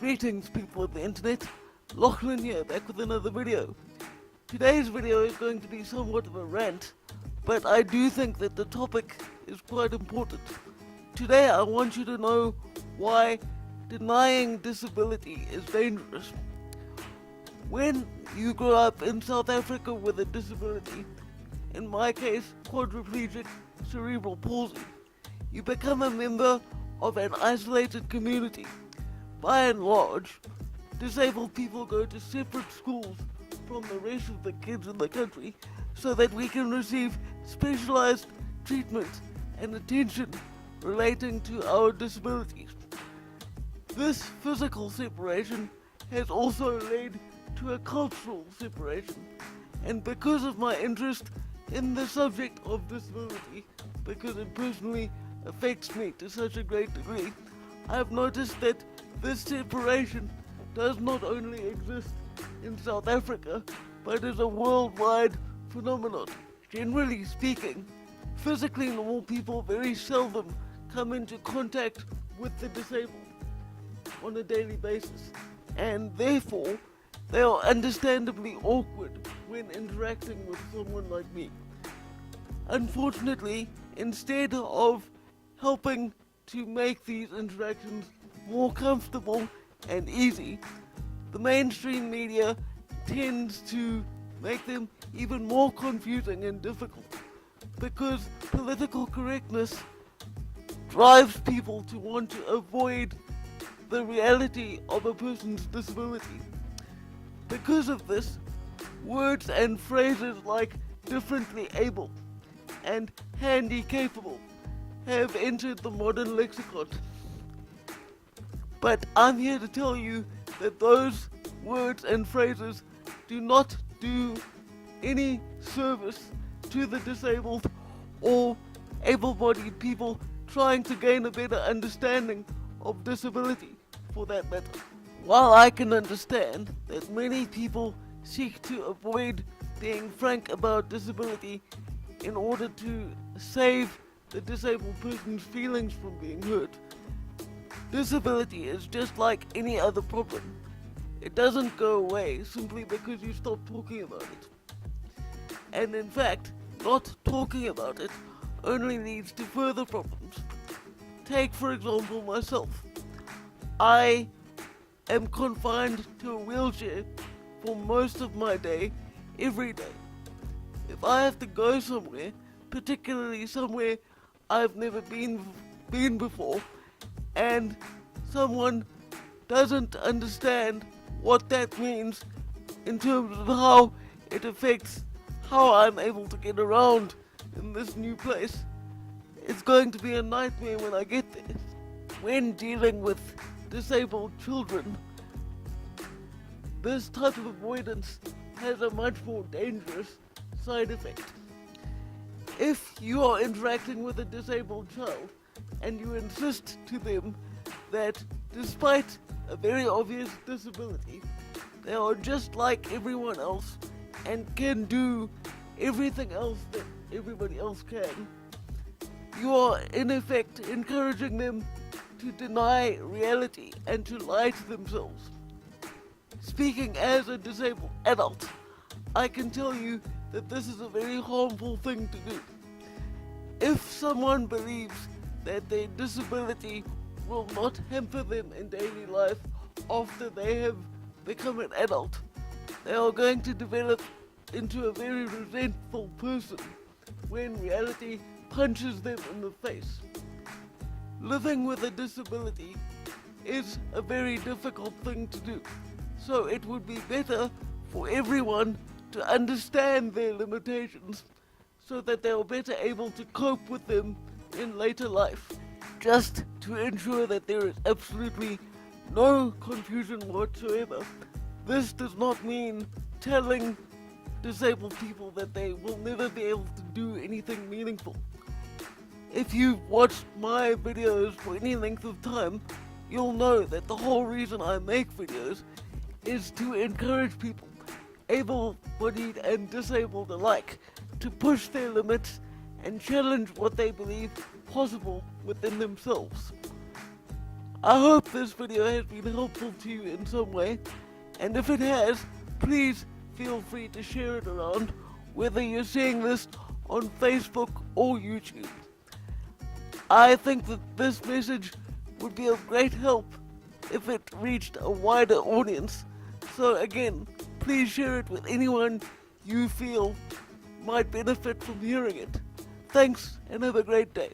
Greetings people of the internet, Lachlan here, back with another video. Today's video is going to be somewhat of a rant, but I do think that the topic is quite important. Today I want you to know why denying disability is dangerous. When you grow up in South Africa with a disability, in my case quadriplegic cerebral palsy, you become a member of an isolated community. By and large, disabled people go to separate schools from the rest of the kids in the country so that we can receive specialized treatment and attention relating to our disabilities. This physical separation has also led to a cultural separation, and because of my interest in the subject of disability, because it personally affects me to such a great degree, I have noticed that this separation does not only exist in South Africa, but is a worldwide phenomenon. Generally speaking, physically normal people very seldom come into contact with the disabled on a daily basis, and therefore they are understandably awkward when interacting with someone like me. Unfortunately, instead of helping to make these interactions more comfortable and easy, the mainstream media tends to make them even more confusing and difficult, because political correctness drives people to want to avoid the reality of a person's disability. Because of this, words and phrases like differently able and handy capable have entered the modern lexicon. But I'm here to tell you that those words and phrases do not do any service to the disabled or able-bodied people trying to gain a better understanding of disability, for that matter. While I can understand that many people seek to avoid being frank about disability in order to save the disabled person's feelings from being hurt, disability is just like any other problem. It doesn't go away simply because you stop talking about it. And in fact, not talking about it only leads to further problems. Take for example myself. I am confined to a wheelchair for most of my day, every day. If I have to go somewhere, particularly somewhere I've never been before, and someone doesn't understand what that means in terms of how it affects how I'm able to get around in this new place, it's going to be a nightmare when I get there. When dealing with disabled children, this type of avoidance has a much more dangerous side effect. If you are interacting with a disabled child and you insist to them that despite a very obvious disability, they are just like everyone else and can do everything else that everybody else can, you are in effect encouraging them to deny reality and to lie to themselves. Speaking as a disabled adult, I can tell you that this is a very harmful thing to do. If someone believes that their disability will not hamper them in daily life after they have become an adult, they are going to develop into a very resentful person when reality punches them in the face. Living with a disability is a very difficult thing to do, so it would be better for everyone to understand their limitations so that they are better able to cope with them in later life. Just to ensure that there is absolutely no confusion whatsoever, this does not mean telling disabled people that they will never be able to do anything meaningful. If you've watched my videos for any length of time, you'll know that the whole reason I make videos is to encourage people, able-bodied and disabled alike, to push their limits and challenge what they believe possible within themselves. I hope this video has been helpful to you in some way, and if it has, please feel free to share it around, whether you're seeing this on Facebook or YouTube. I think that this message would be of great help if it reached a wider audience. So again, please share it with anyone you feel might benefit from hearing it. Thanks, and have a great day.